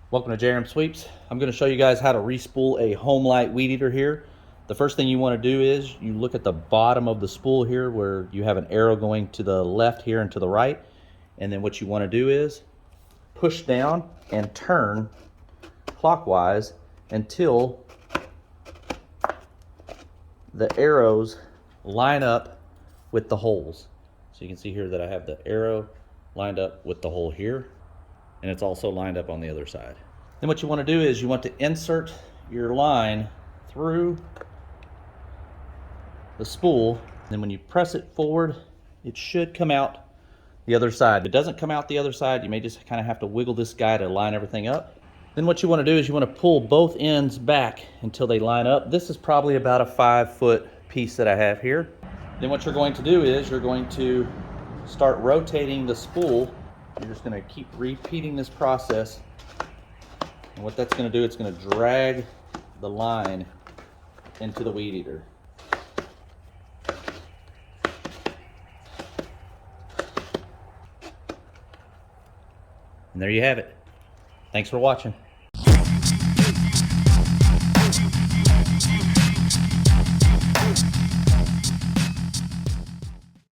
Welcome to JRMSweeps. I'm going to show you guys how to respool a Homelite weed eater here. The first thing you want to do is you look at the bottom of the spool here where you have an arrow going to the left here and to the right. And then what you want to do is push down and turn clockwise until the arrows line up with the holes. So you can see here that I have the arrow lined up with the hole here, and it's also lined up on the other side. Then what you want to do is you want to insert your line through the spool. Then when you press it forward, it should come out the other side. If it doesn't come out the other side, you may just kind of have to wiggle this guy to line everything up. Then what you want to do is you want to pull both ends back until they line up. This is probably about a 5-foot piece that I have here. Then what you're going to do is you're going to start rotating the spool. You're just going to keep repeating this process. And what that's going to do, it's going to drag the line into the weed eater. And there you have it. Thanks for watching.